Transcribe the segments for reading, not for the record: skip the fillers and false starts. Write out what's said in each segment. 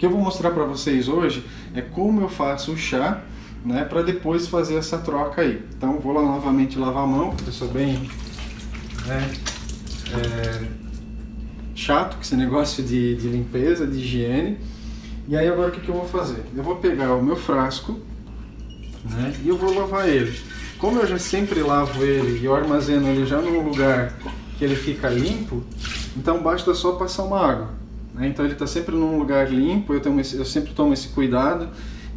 que eu vou mostrar para vocês hoje é como eu faço o chá, né, para depois fazer essa troca aí. Então vou lá novamente lavar a mão, porque eu sou bem chato com esse negócio de limpeza, de higiene. E aí agora o que eu vou fazer? Eu vou pegar o meu frasco, né, e eu vou lavar ele. Como eu já sempre lavo ele e eu armazeno ele já num lugar que ele fica limpo, então basta só passar uma água, né? Então ele está sempre num lugar limpo. Eu sempre tomo esse cuidado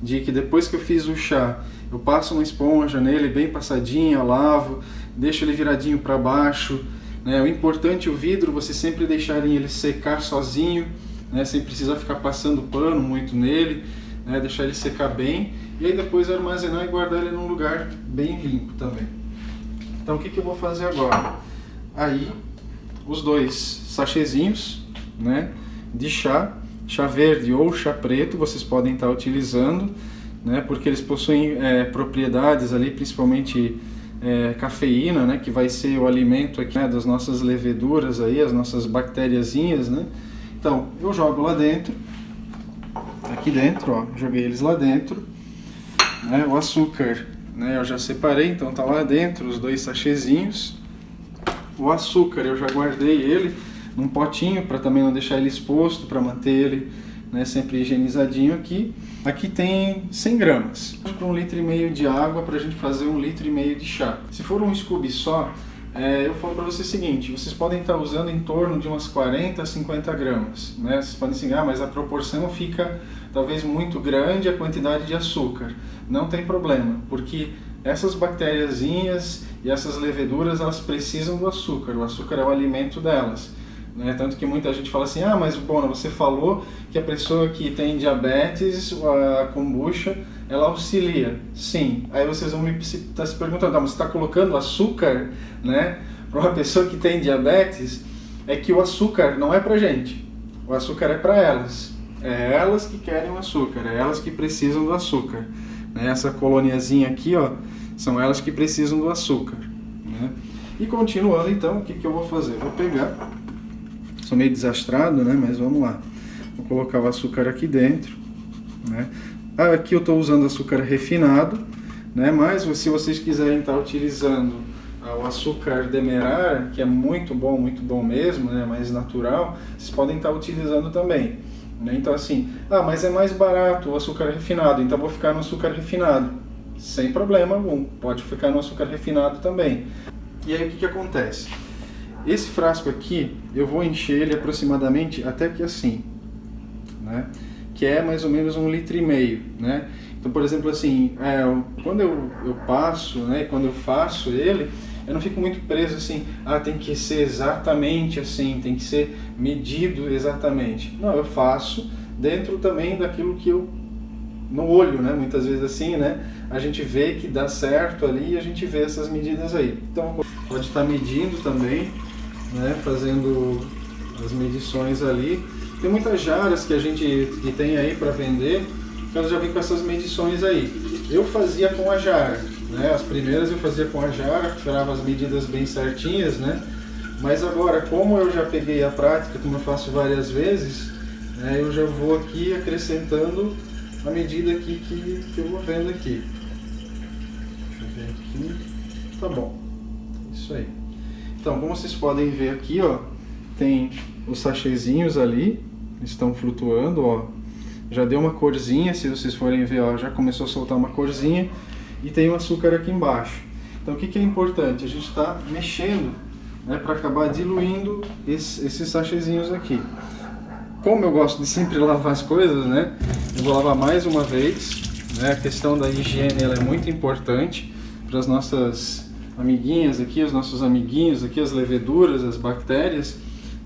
de que depois que eu fiz o chá, eu passo uma esponja nele bem passadinha, lavo, deixo ele viradinho para baixo, né? O importante, o vidro, você sempre deixarem ele secar sozinho, né? Sem precisar ficar passando pano muito nele, né? Deixar ele secar bem e aí depois armazenar e guardar ele num lugar bem limpo também. Então o que eu vou fazer agora? Aí os dois sachêzinhos, né, de chá verde ou chá preto, vocês podem estar utilizando, né, porque eles possuem propriedades ali, principalmente cafeína, né, que vai ser o alimento aqui, né, das nossas leveduras aí, as nossas bactériazinhas, né. Então eu jogo lá dentro, aqui dentro, ó, joguei eles lá dentro, né, o açúcar, né, eu já separei, então tá lá dentro os dois sachêzinhos. O açúcar eu já guardei ele num potinho para também não deixar ele exposto, para manter ele, né, sempre higienizadinho aqui. Aqui tem 100 gramas, para 1,5 litro de água para a gente fazer 1,5 litro de chá. Se for um scoop só, eu falo para vocês o seguinte, vocês podem estar usando em torno de umas 40 a 50 gramas. Né? Vocês podem dizer, mas a proporção fica talvez muito grande a quantidade de açúcar. Não tem problema, porque essas bactériazinhas e essas leveduras, elas precisam do açúcar. O açúcar é o alimento delas. Né? Tanto que muita gente fala assim, mas Bona, você falou que a pessoa que tem diabetes, a kombucha, ela auxilia. Sim. Aí vocês vão estar se perguntando, mas você está colocando açúcar, né, para uma pessoa que tem diabetes? É que o açúcar não é pra gente. O açúcar é para elas. É elas que querem o açúcar, é elas que precisam do açúcar. Né? Essa coloniazinha aqui, ó, são elas que precisam do açúcar. Né? E continuando então, o que eu vou fazer? Vou pegar, sou meio desastrado, né? Mas vamos lá. Vou colocar o açúcar aqui dentro. Né? Aqui eu estou usando açúcar refinado, né? Mas se vocês quiserem estar utilizando o açúcar demerara, que é muito bom mesmo, né? Mais natural, vocês podem estar utilizando também. Né? Então assim, mas é mais barato o açúcar refinado, então vou ficar no açúcar refinado. Sem problema algum, pode ficar no açúcar refinado também. E aí o que acontece? Esse frasco aqui, eu vou encher ele aproximadamente até que assim, né? Que é mais ou menos 1,5 litro. Né? Então, por exemplo, assim, quando eu passo, né, quando eu faço ele, eu não fico muito preso assim, tem que ser exatamente assim, tem que ser medido exatamente. Não, eu faço dentro também daquilo que eu, no olho, né, muitas vezes assim, né, a gente vê que dá certo ali e a gente vê essas medidas aí. Então, pode estar medindo também, né, fazendo as medições ali. Tem muitas jaras que a gente tem aí para vender, que elas já vem com essas medições aí. Eu fazia com a jara, né? As primeiras eu fazia com a jara, tirava as medidas bem certinhas, né? Mas agora, como eu já peguei a prática, como eu faço várias vezes, né, eu já vou aqui acrescentando a medida aqui que eu vou vendo aqui. Deixa eu ver aqui. Tá bom. Isso aí. Então, como vocês podem ver aqui, ó, tem os sachêzinhos ali, estão flutuando, ó. Já deu uma corzinha, se vocês forem ver, ó, já começou a soltar uma corzinha e tem o açúcar aqui embaixo. Então o que é importante? A gente está mexendo, né, para acabar diluindo esses sachêzinhos aqui. Como eu gosto de sempre lavar as coisas, né, eu vou lavar mais uma vez, né, a questão da higiene ela é muito importante para as nossas amiguinhas aqui, os nossos amiguinhos aqui, as leveduras, as bactérias,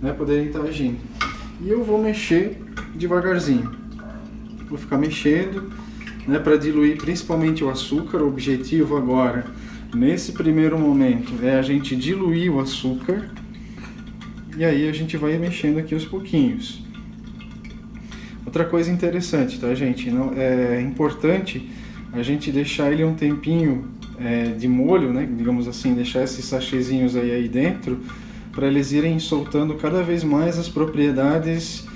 né, poderem estar agindo. E eu vou mexer devagarzinho. Vou ficar mexendo, né, para diluir principalmente o açúcar. O objetivo agora, nesse primeiro momento, é a gente diluir o açúcar. E aí a gente vai mexendo aqui aos pouquinhos. Outra coisa interessante, tá, gente? É importante a gente deixar ele um tempinho de molho, né, digamos assim, deixar esses sachêzinhos aí dentro, para eles irem soltando cada vez mais as propriedades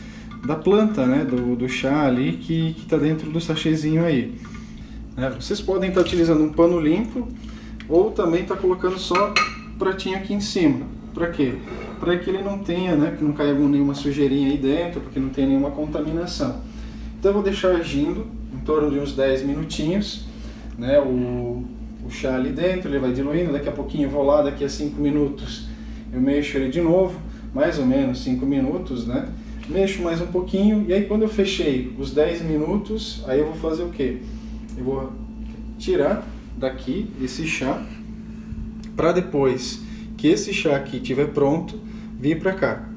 da planta, né, do chá ali que está dentro do sachêzinho aí. Vocês podem estar utilizando um pano limpo ou também estar colocando só um pratinho aqui em cima. Para quê? Para que ele não tenha, né, que não caiba nenhuma sujeirinha aí dentro, porque não tem nenhuma contaminação. Então eu vou deixar agindo em torno de uns 10 minutinhos, né, o chá ali dentro, ele vai diluindo, daqui a pouquinho eu vou lá, daqui a 5 minutos eu mexo ele de novo, mais ou menos 5 minutos, né? Mexo mais um pouquinho, e aí quando eu fechei os 10 minutos, aí eu vou fazer o quê? Eu vou tirar daqui esse chá, para depois que esse chá aqui estiver pronto, vir para cá.